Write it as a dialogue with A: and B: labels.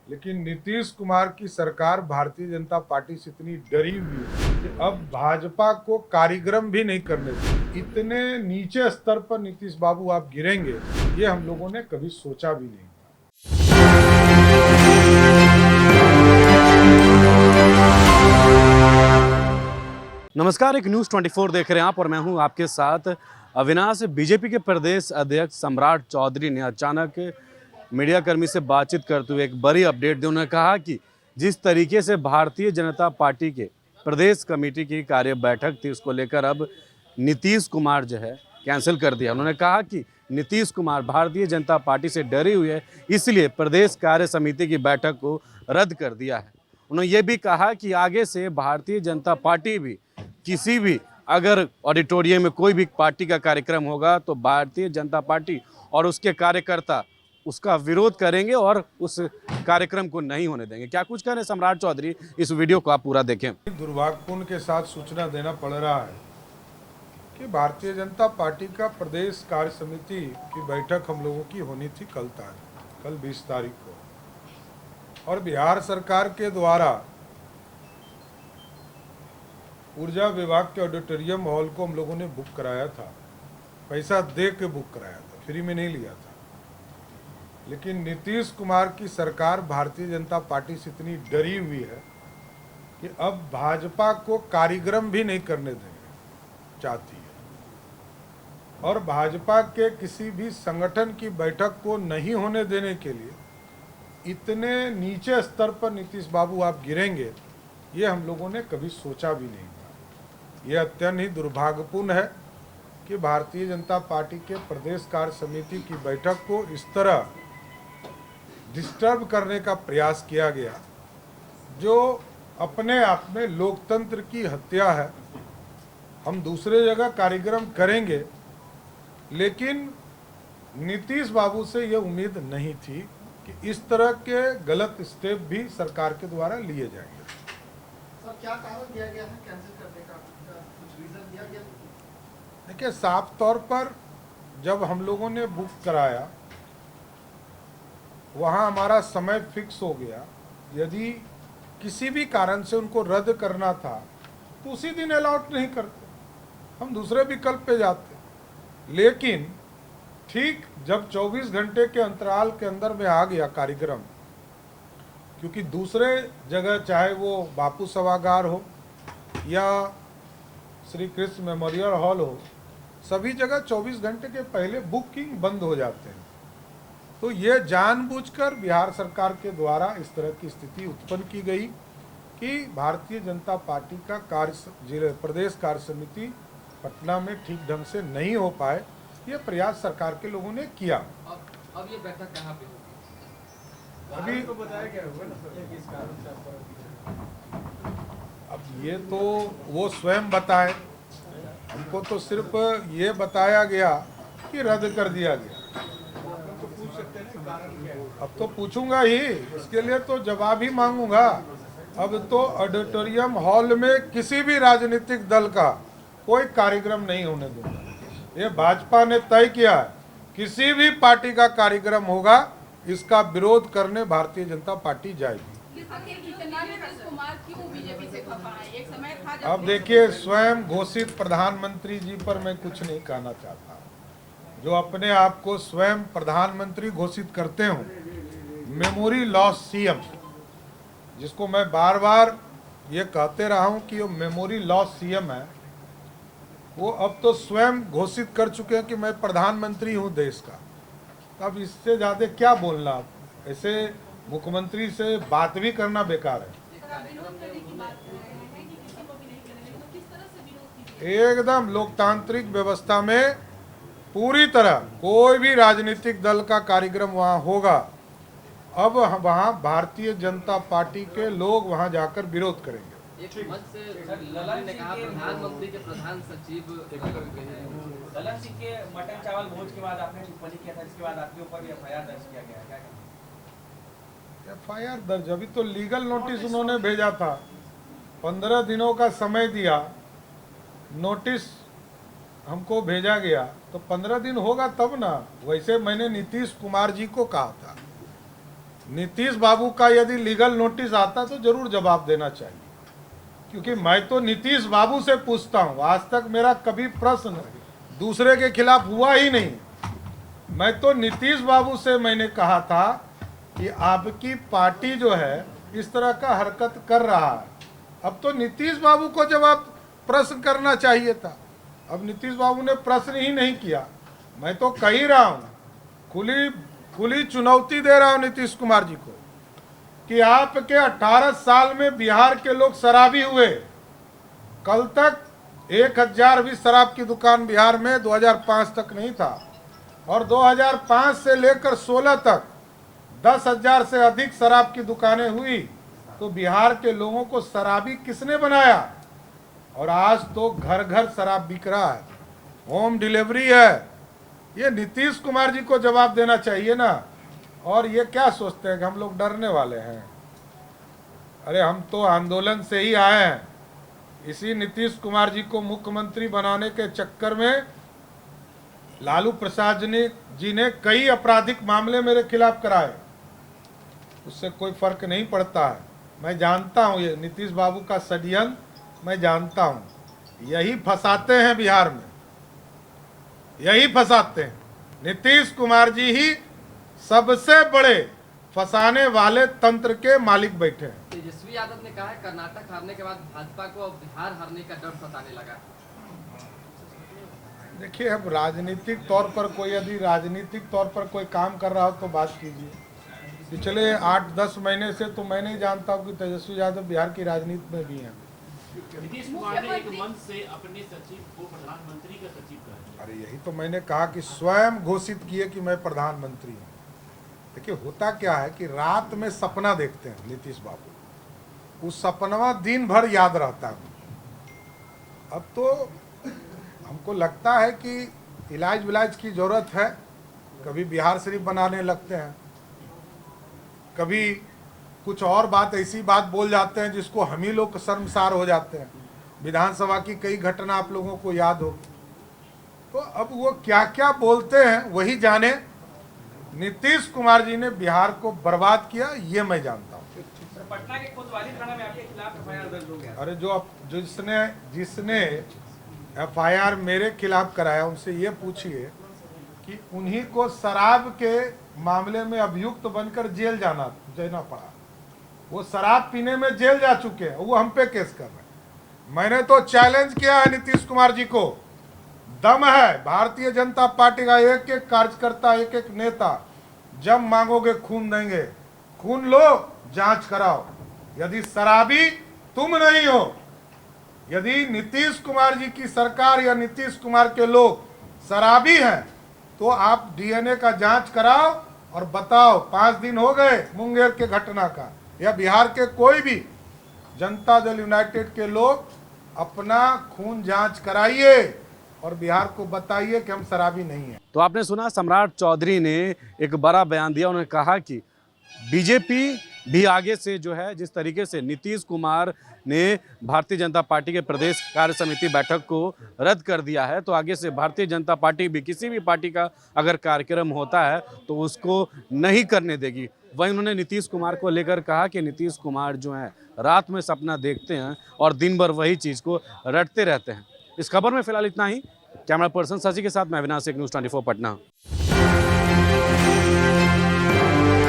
A: लेकिन नीतीश कुमार की सरकार भारतीय जनता पार्टी से इतनी डरी हुई है कि अब भाजपा को कार्यक्रम भी नहीं करने देंगे। इतने नीचे स्तर पर नीतीश बाबू आप गिरेंगे, ये हम लोगों ने कभी सोचा भी नहीं था।
B: नमस्कार, एक न्यूज़ 24 देख रहे हैं आप और मैं हूं आपके साथ अविनाश। बीजेपी के प्रदेश अध्यक्ष सम्राट चौधरी ने अचानक मीडिया कर्मी से बातचीत करते हुए एक बड़ी अपडेट दी। उन्होंने कहा कि जिस तरीके से भारतीय जनता पार्टी के प्रदेश कमेटी की कार्य बैठक थी, उसको लेकर अब नीतीश कुमार जो है कैंसिल कर दिया। उन्होंने कहा कि नीतीश कुमार भारतीय जनता पार्टी से डरी हुई है, इसलिए प्रदेश कार्य समिति की बैठक को रद्द कर दिया है। उन्होंने ये भी कहा कि आगे से भारतीय जनता पार्टी भी किसी भी अगर ऑडिटोरियम में कोई भी पार्टी का कार्यक्रम होगा तो भारतीय जनता पार्टी और उसके कार्यकर्ता उसका विरोध करेंगे और उस कार्यक्रम को नहीं होने देंगे। क्या कुछ कह रहे हैं सम्राट चौधरी, इस वीडियो को आप पूरा देखें।
A: दुर्भाग्यपूर्ण के साथ सूचना देना पड़ रहा है कि भारतीय जनता पार्टी का प्रदेश कार्य समिति की बैठक हम लोगों की होनी थी कल 20 तारीख को, और बिहार सरकार के द्वारा ऊर्जा विभाग के ऑडिटोरियम हॉल को हम लोगों ने बुक कराया था। पैसा दे के बुक कराया था, फ्री में नहीं लिया था। लेकिन नीतीश कुमार की सरकार भारतीय जनता पार्टी से इतनी डरी हुई है कि अब भाजपा को कार्यक्रम भी नहीं करने देंगे चाहती है, और भाजपा के किसी भी संगठन की बैठक को नहीं होने देने के लिए इतने नीचे स्तर पर नीतीश बाबू आप गिरेंगे, ये हम लोगों ने कभी सोचा भी नहीं था। ये अत्यंत ही दुर्भाग्यपूर्ण है कि भारतीय जनता पार्टी के प्रदेश कार्य समिति की बैठक को इस तरह डिस्टर्ब करने का प्रयास किया गया, जो अपने आप में लोकतंत्र की हत्या है। हम दूसरे जगह कार्यक्रम करेंगे, लेकिन नीतीश बाबू से ये उम्मीद नहीं थी कि इस तरह के गलत स्टेप भी सरकार के द्वारा लिए जाएंगे।
C: सर, क्या कारण दिया गया है कैंसिल करने का? कुछ रीजन दिया गया?
A: देखिए, साफ तौर पर जब हम लोगों ने बुक कराया, वहाँ हमारा समय फिक्स हो गया। यदि किसी भी कारण से उनको रद्द करना था तो उसी दिन अलाउट नहीं करते, हम दूसरे विकल्प पे जाते। लेकिन ठीक जब 24 घंटे के अंतराल के अंदर में आ गया कार्यक्रम, क्योंकि दूसरे जगह चाहे वो बापू सभागार हो या श्री कृष्ण मेमोरियल हॉल हो, सभी जगह 24 घंटे के पहले बुकिंग बंद हो जाते हैं। तो ये जानबूझकर बिहार सरकार के द्वारा इस तरह की स्थिति उत्पन्न की गई कि भारतीय जनता पार्टी का प्रदेश कार्य समिति पटना में ठीक ढंग से नहीं हो पाए। ये प्रयास सरकार के लोगों ने किया।
C: अब ये बैठक कहाँ पे होगी?
A: अभी
C: तो बताया क्या होगा ना सर, किस कारण से आपका?
A: अब ये तो वो स्वयं बताए, हमको तो सिर्फ ये बताया गया कि रद्द कर दिया गया।
C: तो पूछ सकते हैं ना कारण क्या है?
A: अब तो पूछूंगा ही, इसके लिए तो जवाब ही मांगूंगा। अब तो ऑडिटोरियम हॉल में किसी भी राजनीतिक दल का कोई कार्यक्रम नहीं होने दूंगा। ये भाजपा ने तय किया है, किसी भी पार्टी का कार्यक्रम होगा, इसका विरोध करने भारतीय जनता पार्टी जाएगी। अब देखिए, स्वयं घोषित प्रधानमंत्री जी पर मैं कुछ नहीं कहना चाहता। जो अपने आप को स्वयं प्रधानमंत्री घोषित करते हो, मेमोरी लॉस सीएम, जिसको मैं बार बार ये कहते रहा हूँ कि वो मेमोरी लॉस सीएम है, वो अब तो स्वयं घोषित कर चुके हैं कि मैं प्रधानमंत्री हूँ देश का। अब इससे ज़्यादा क्या बोलना? आप ऐसे मुख्यमंत्री से बात भी करना बेकार है। एकदम लोकतांत्रिक व्यवस्था में पूरी तरह कोई भी राजनीतिक दल का कार्यक्रम वहाँ होगा, अब वहाँ भारतीय जनता पार्टी के लोग वहाँ जाकर विरोध करेंगे।
C: एक मंच से ललन ने कहा प्रधानमंत्री के प्रधान सचिव
D: ललन सिंह के मटन चावल भोज के बाद आपने टिप्पणी किया था, इसके बाद आपके ऊपर भी एफआईआर दर्ज किया गया है, क्या कहना?
A: एफआईआर दर्ज, अभी तो लीगल नोटिस उन्होंने भेजा था, 15 दिनों का समय दिया, नोटिस हमको भेजा गया, तो 15 दिन होगा तब ना। वैसे मैंने नीतीश कुमार जी को कहा था नीतीश बाबू का यदि लीगल नोटिस आता तो जरूर जवाब देना चाहिए, क्योंकि मैं तो नीतीश बाबू से पूछता हूं। आज तक मेरा कभी प्रश्न दूसरे के खिलाफ हुआ ही नहीं। मैं तो नीतीश बाबू से मैंने कहा था कि आपकी पार्टी जो है इस तरह का हरकत कर रहा है। अब तो नीतीश बाबू को जवाब प्रश्न करना चाहिए था। अब नीतीश बाबू ने प्रश्न ही नहीं किया। मैं तो कह ही रहा हूँ, खुली चुनौती दे रहा हूँ नीतीश कुमार जी को कि आपके 18 साल में बिहार के लोग शराबी हुए। कल तक 1000 भी शराब की दुकान बिहार में 2005 तक नहीं था, और 2005 से लेकर 16 तक 10,000 से अधिक शराब की दुकानें हुई। तो बिहार के लोगों को शराबी किसने बनाया? और आज तो घर घर शराब बिक रहा है, होम डिलीवरी है। ये नीतीश कुमार जी को जवाब देना चाहिए ना। और ये क्या सोचते हैं कि हम लोग डरने वाले हैं? अरे हम तो आंदोलन से ही आए हैं। इसी नीतीश कुमार जी को मुख्यमंत्री बनाने के चक्कर में लालू प्रसाद जी ने कई आपराधिक मामले मेरे खिलाफ कराए। उससे कोई फर्क नहीं पड़ता है। मैं जानता हूँ ये नीतीश बाबू का षड्यंत्र मैं जानता हूँ। यही फंसाते हैं बिहार में, यही फंसाते हैं। नीतीश कुमार जी ही सबसे बड़े फंसाने वाले तंत्र के मालिक बैठे हैं।
E: तेजस्वी यादव ने कहा है कर्नाटक हारने के बाद भाजपा को अब बिहार हारने का डर सताने लगा।
A: देखिए, अब राजनीतिक तौर पर कोई यदि राजनीतिक तौर पर कोई काम कर रहा हो तो बात कीजिए। पिछले 8-10 महीने से तो मैं नहीं जानता हूँ कि तेजस्वी यादव बिहार की राजनीति में भी हैं।
F: नीतीश कुमार ने एक मंच से अपने सचिव को प्रधानमंत्री का सचिव कहा।
A: अरे यही तो मैंने कहा कि स्वयं घोषित किए कि मैं प्रधानमंत्री हूँ। देखिए, होता क्या है कि रात में सपना देखते हैं नीतीश बाबू, उस सपना दिन भर याद रहता है। अब तो हमको लगता है कि इलाज विलाज की जरूरत है। कभी बिहार शरीफ बनाने लगते हैं, कभी कुछ और बात ऐसी बात बोल जाते हैं जिसको हम ही लोग शर्मसार हो जाते हैं। विधानसभा की कई घटना आप लोगों को याद होगी। तो अब वो क्या क्या बोलते हैं वही जाने। नीतीश कुमार जी ने बिहार को बर्बाद किया, ये मैं जानता हूँ।
D: पटना के कोतवाली थाना में आपके खिलाफ एफआईआर दर्ज हो गया।
A: अरे जिसने एफआईआर मेरे खिलाफ कराया उनसे ये पूछिए कि उन्हीं को शराब के मामले में अभियुक्त बनकर जेल जाना पड़ा। वो शराब पीने में जेल जा चुके हैं, वो हम पे केस कर रहे हैं। मैंने तो चैलेंज किया है नीतीश कुमार जी को। दम है भारतीय जनता पार्टी का एक एक कार्यकर्ता, एक एक नेता, जब मांगोगे खून देंगे। खून लो, जांच कराओ। यदि शराबी तुम नहीं हो, यदि नीतीश कुमार जी की सरकार या नीतीश कुमार के लोग शराबी हैं, तो आप डीएनए का जांच कराओ और बताओ। 5 दिन हो गए मुंगेर के घटना का, या बिहार के कोई भी जनता दल यूनाइटेड के लोग अपना खून जांच कराइए और बिहार को बताइए कि हम शराबी नहीं हैं।
B: तो आपने सुना सम्राट चौधरी ने एक बड़ा बयान दिया। उन्होंने कहा कि बीजेपी भी आगे से जो है, जिस तरीके से नीतीश कुमार ने भारतीय जनता पार्टी के प्रदेश कार्य समिति बैठक को रद्द कर दिया है, तो आगे से भारतीय जनता पार्टी भी किसी भी पार्टी का अगर कार्यक्रम होता है तो उसको नहीं करने देगी। वहीं उन्होंने नीतीश कुमार को लेकर कहा कि नीतीश कुमार जो है रात में सपना देखते हैं और दिन भर वही चीज़ को रटते रहते हैं। इस खबर में फिलहाल इतना ही। कैमरा पर्सन शशि के साथ मैं अविनाश, न्यूज़ 24 पटना।